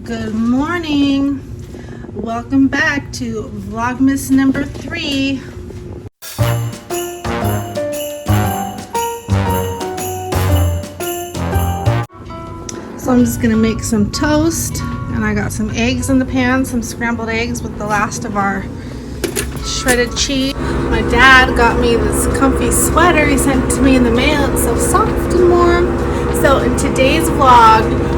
Good morning. Welcome back to Vlogmas number 3. So I'm just gonna make some toast, and I got some eggs in the pan, some scrambled eggs with the last of our shredded cheese. My dad got me this comfy sweater he sent to me in the mail. It's so soft and warm. So in today's vlog,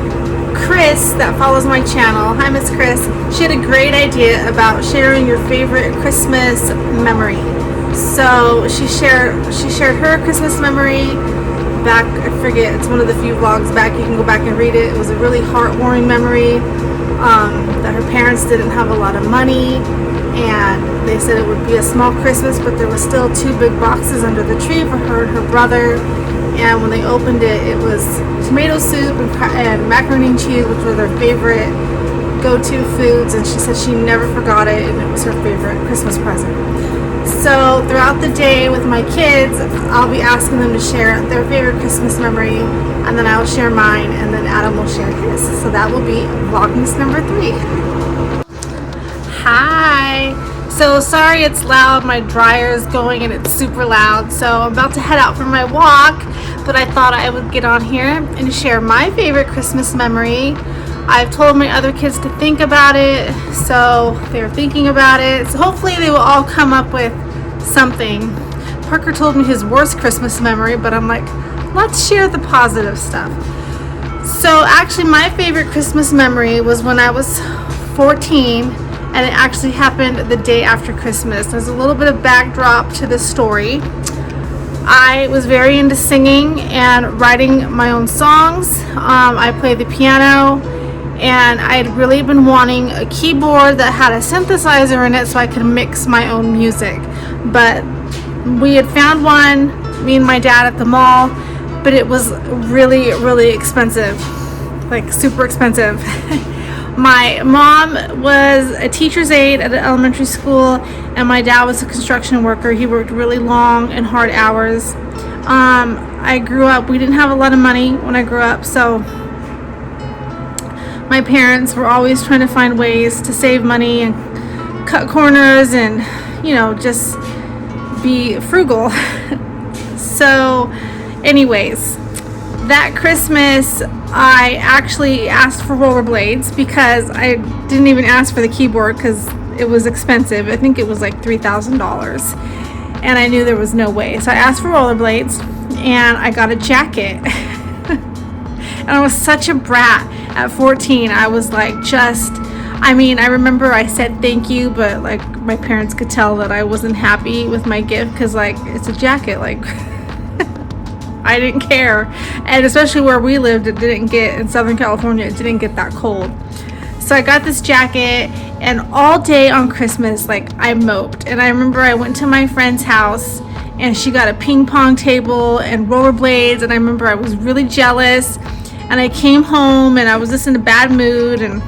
Chris, that follows my channel, hi Miss Chris, she had a great idea about sharing your favorite Christmas memory. So she shared her Christmas memory back, I forget, it's one of the few vlogs back, you can go back and read it. It was a really heartwarming memory, that her parents didn't have a lot of money, and they said it would be a small Christmas, but there was still 2 big boxes under the tree for her and her brother. And when they opened it, it was tomato soup and macaroni and cheese, which were their favorite go-to foods. And she said she never forgot it, and it was her favorite Christmas present. So throughout the day with my kids, I'll be asking them to share their favorite Christmas memory, and then I'll share mine, and then Adam will share his. So that will be Vlogmas number 3. Hi. So sorry it's loud, my dryer is going and it's super loud. So I'm about to head out for my walk, but I thought I would get on here and share my favorite Christmas memory. I've told my other kids to think about it, so they're thinking about it. So hopefully they will all come up with something. Parker told me his worst Christmas memory, but I'm like, let's share the positive stuff. So actually my favorite Christmas memory was when I was 14, and it actually happened the day after Christmas. There's a little bit of backdrop to this story. I was very into singing and writing my own songs. I played the piano, and I had really been wanting a keyboard that had a synthesizer in it so I could mix my own music. But we had found one, me and my dad, at the mall, but it was really, really expensive, like super expensive. My mom was a teacher's aide at an elementary school, and my dad was a construction worker. He worked really long and hard hours. I grew up, we didn't have a lot of money when I grew up, so my parents were always trying to find ways to save money and cut corners and, you know, just be frugal. So anyways, that Christmas I actually asked for rollerblades because I didn't even ask for the keyboard because it was expensive. I think it was like $3,000, and I knew there was no way. So I asked for rollerblades, and I got a jacket. And I was such a brat at 14. I was like, I remember I said thank you, but like my parents could tell that I wasn't happy with my gift because like it's a jacket, like I didn't care. And especially where we lived, it didn't get, in Southern California, it didn't get that cold. So I got this jacket, and all day on Christmas, like, I moped. And I remember I went to my friend's house, and she got a ping pong table and rollerblades, and I remember I was really jealous. And I came home, and I was just in a bad mood, and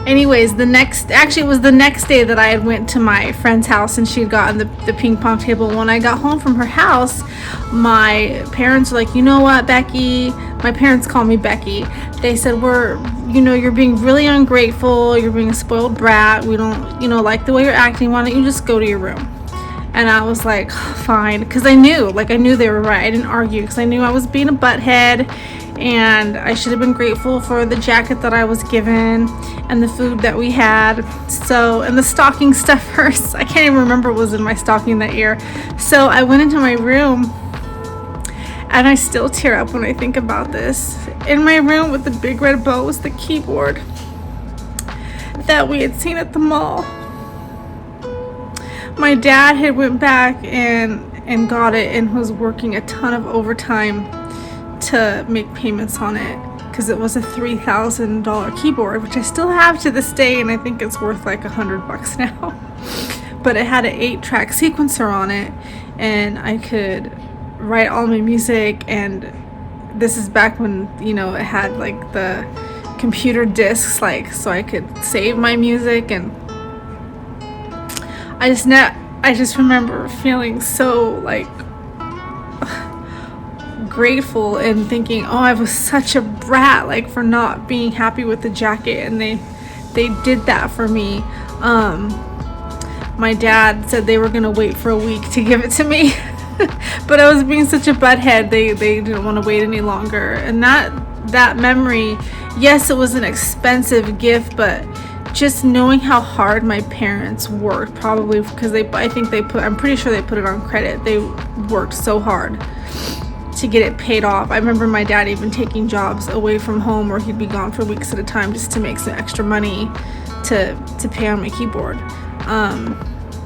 anyways, it was the next day that I had went to my friend's house, and she had gotten the ping pong table. When I got home from her house, my parents were like, you know what, Becky? My parents call me Becky. They said, you're being really ungrateful. You're being a spoiled brat. We don't, like the way you're acting. Why don't you just go to your room? And I was like, fine. Because I knew they were right. I didn't argue because I knew I was being a butthead. And I should have been grateful for the jacket that I was given and the food that we had. So, and the stocking stuffers, I can't even remember what was in my stocking that year. So I went into my room, and I still tear up when I think about this. In my room with the big red bow was the keyboard that we had seen at the mall. My dad had went back and got it and was working a ton of overtime to make payments on it because it was a $3,000 keyboard, which I still have to this day, and I think it's worth like $100 now. But it had an 8-track sequencer on it, and I could write all my music. And this is back when it had like the computer discs, like, so I could save my music. And I just remember feeling so like grateful and thinking, oh, I was such a brat, like, for not being happy with the jacket, and they did that for me. My dad said they were gonna wait for a week to give it to me, but I was being such a butthead. They didn't want to wait any longer, and that memory, yes, it was an expensive gift, but just knowing how hard my parents worked, probably because I'm pretty sure they put it on credit. They worked so hard to get it paid off. I remember my dad even taking jobs away from home where he'd be gone for weeks at a time just to make some extra money to pay on my keyboard.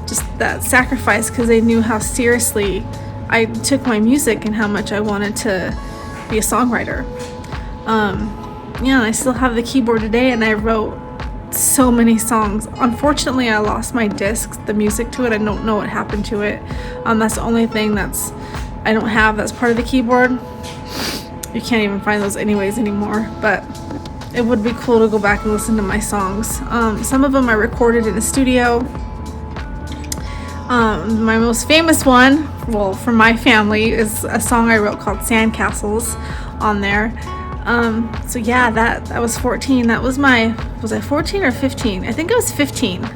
Just that sacrifice, because they knew how seriously I took my music and how much I wanted to be a songwriter. Yeah, I still have the keyboard today, and I wrote so many songs. Unfortunately, I lost my discs, the music to it. I don't know what happened to it. That's the only thing I don't have that's part of the keyboard. You can't even find those anyways anymore, but it would be cool to go back and listen to my songs. Some of them I recorded in a studio. My most famous one, well, for my family, is a song I wrote called Sandcastles on there. So yeah, that was 14. That was was I 14 or 15? I think I was 15.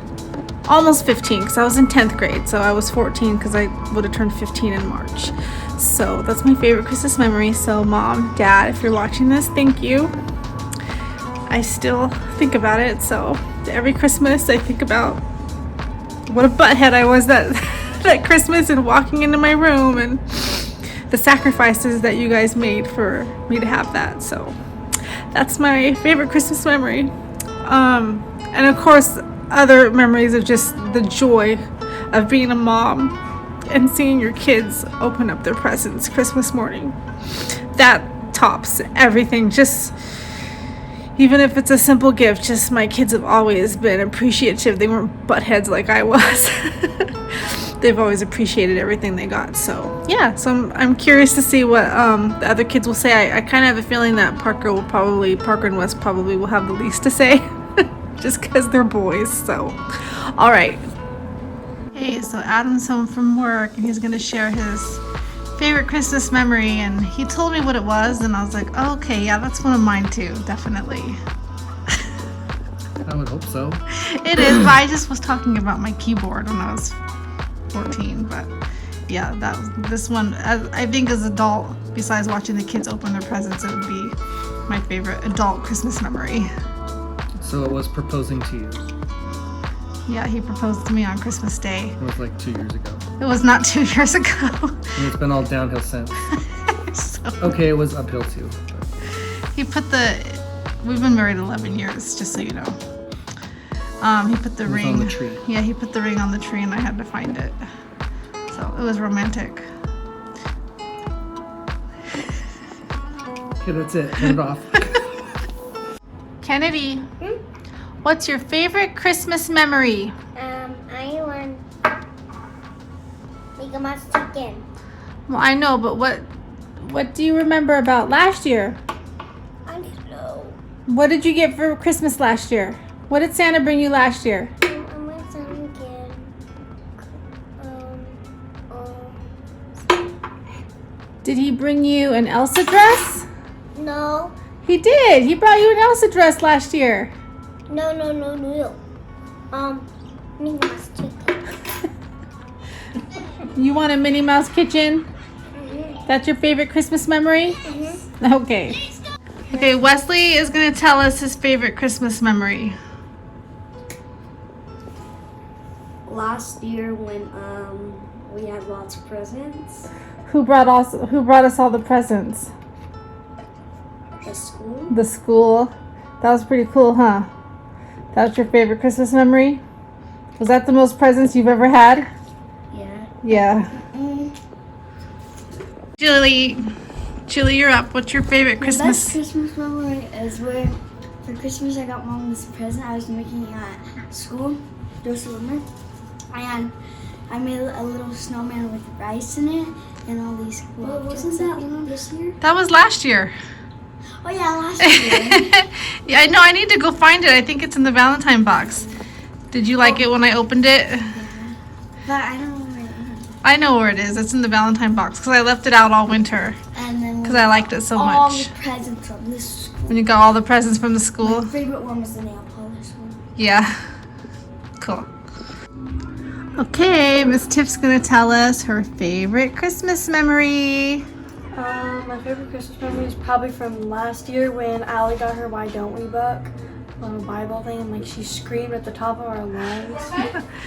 Almost 15, because I was in 10th grade. So I was 14 because I would have turned 15 in March. So that's my favorite Christmas memory. So Mom, Dad, if you're watching this, thank you. I still think about it. So every Christmas I think about what a butthead I was that Christmas, and walking into my room, and the sacrifices that you guys made for me to have that. So that's my favorite Christmas memory. And of course, other memories of just the joy of being a mom and seeing your kids open up their presents Christmas morning. That tops everything. Just even if it's a simple gift, just my kids have always been appreciative. They weren't buttheads like I was. They've always appreciated everything they got. So yeah, so I'm curious to see what the other kids will say. I kind of have a feeling that Parker and Wes probably will have the least to say, just because they're boys. So all right. Hey, so Adam's home from work, and he's gonna share his favorite Christmas memory, and he told me what it was, and I was like, oh, okay, yeah, that's one of mine too, definitely. I would hope so. It is, but I just was talking about my keyboard when I was 14, but yeah, this one, I think as an adult, besides watching the kids open their presents, it would be my favorite adult Christmas memory. So it was proposing to you. Yeah, he proposed to me on Christmas Day. It was like 2 years ago. It was not 2 years ago. And it's been all downhill since. Okay, it was uphill too. We've been married 11 years, just so you know. He put the ring on the tree. Yeah, he put the ring on the tree, and I had to find it. So it was romantic. Okay, that's it. Turn it off. Kennedy, what's your favorite Christmas memory? I want Vlogmas chicken. Well, I know, but what do you remember about last year? I don't know. What did you get for Christmas last year? What did Santa bring you last year? I want some again. Did he bring you an Elsa dress? No. He did. He brought you an Elsa dress last year. No. Vlogmas chicken. You want a Minnie Mouse kitchen? That's your favorite Christmas memory? Okay. Okay, Wesley is going to tell us his favorite Christmas memory. Last year when we had lots of presents. Who brought us all the presents? The school. The school. That was pretty cool, huh? That was your favorite Christmas memory? Was that the most presents you've ever had? Yeah. Yeah. Julie, you're up. What's your favorite Christmas? The best Christmas memory is where for Christmas I got Mom this present I was making at school, Joseph Limmer. And I made a little snowman with rice in it and all these cool Wasn't that one this year? That was last year. Oh yeah, last year. Yeah, I know. I need to go find it. I think it's in the Valentine box. Did you like it when I opened it? Yeah. But I don't know where it is. I know where it is. It's in the Valentine box because I left it out all winter And then Because I liked it so all much. the presents from the school. When you got all the presents from the school. My favorite one was the nail polish one. Yeah. Cool. Okay, Miss Tiff's gonna tell us her favorite Christmas memory. My favorite Christmas memory is probably from last year when Allie got her Why Don't We book on a Bible thing, and like she screamed at the top of our lungs.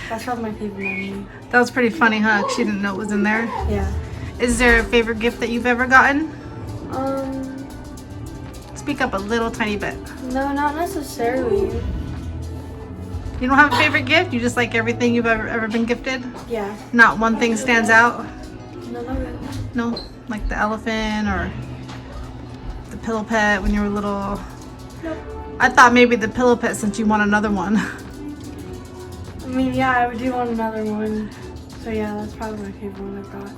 That's probably my favorite memory. That was pretty funny, huh? 'Cause she didn't know it was in there. Yeah. Is there a favorite gift that you've ever gotten? Um, Speak up a little tiny bit. no, not necessarily. You don't have a favorite gift? You just like everything you've ever been gifted? Yeah. Not one thing stands out? No, not really. No? Like the elephant or the pillow pet when you were little? Nope. I thought maybe the pillow pet since you want another one. I mean, yeah, I would do want another one. So yeah, that's probably my favorite one I've got.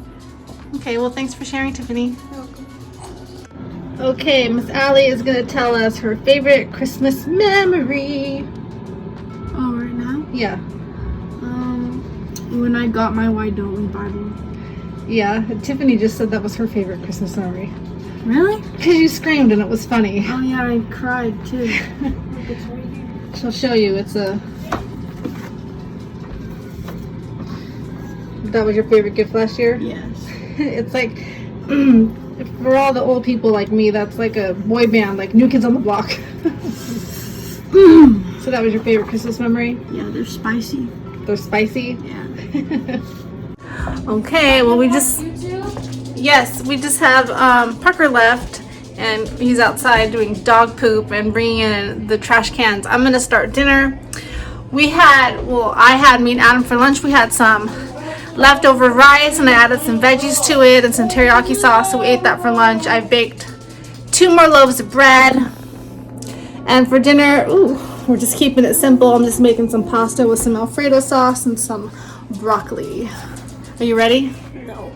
Okay, well thanks for sharing, Tiffany. You're welcome. Okay, Miss Allie is gonna tell us her favorite Christmas memory. Oh, right now? Yeah. When I got my Why Don't We Bible. Yeah, Tiffany just said that was her favorite Christmas memory. Really? Because you screamed and it was funny. Oh yeah, I cried too. Look, it's right here. She'll show you. It's a... That was your favorite gift last year? Yes. It's like, for all the old people like me, that's like a boy band, like New Kids on the Block. So that was your favorite Christmas memory? Yeah, they're spicy. They're spicy? Yeah. Okay, well we just... Yes, we just have Parker left, and he's outside doing dog poop and bringing in the trash cans. I'm gonna start dinner. I had me and Adam for lunch. We had some leftover rice, and I added some veggies to it and some teriyaki sauce, so we ate that for lunch. I baked 2 more loaves of bread, and for dinner, we're just keeping it simple. I'm just making some pasta with some Alfredo sauce and some broccoli. Are you ready? No.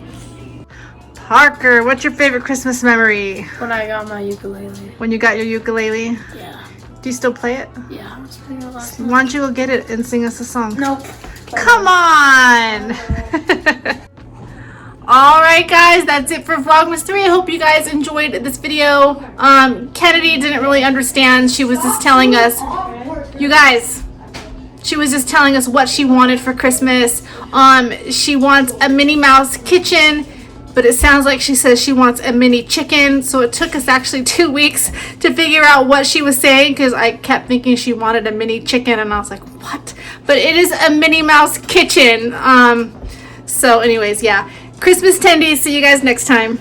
Parker, what's your favorite Christmas memory? When I got my ukulele. When you got your ukulele? Yeah. Do you still play it? Yeah, I was playing it last Why don't you go get it and sing us a song? Nope. Come on! Alright guys, that's it for Vlogmas 3. I hope you guys enjoyed this video. Kennedy didn't really understand. She was just telling us, you guys, she was just telling us what she wanted for Christmas. She wants a Minnie Mouse kitchen, but it sounds like she says she wants a mini chicken. So it took us actually 2 weeks to figure out what she was saying, because I kept thinking she wanted a mini chicken and I was like, what? But it is a Minnie Mouse kitchen. So anyways, yeah. Christmas tendies. See you guys next time.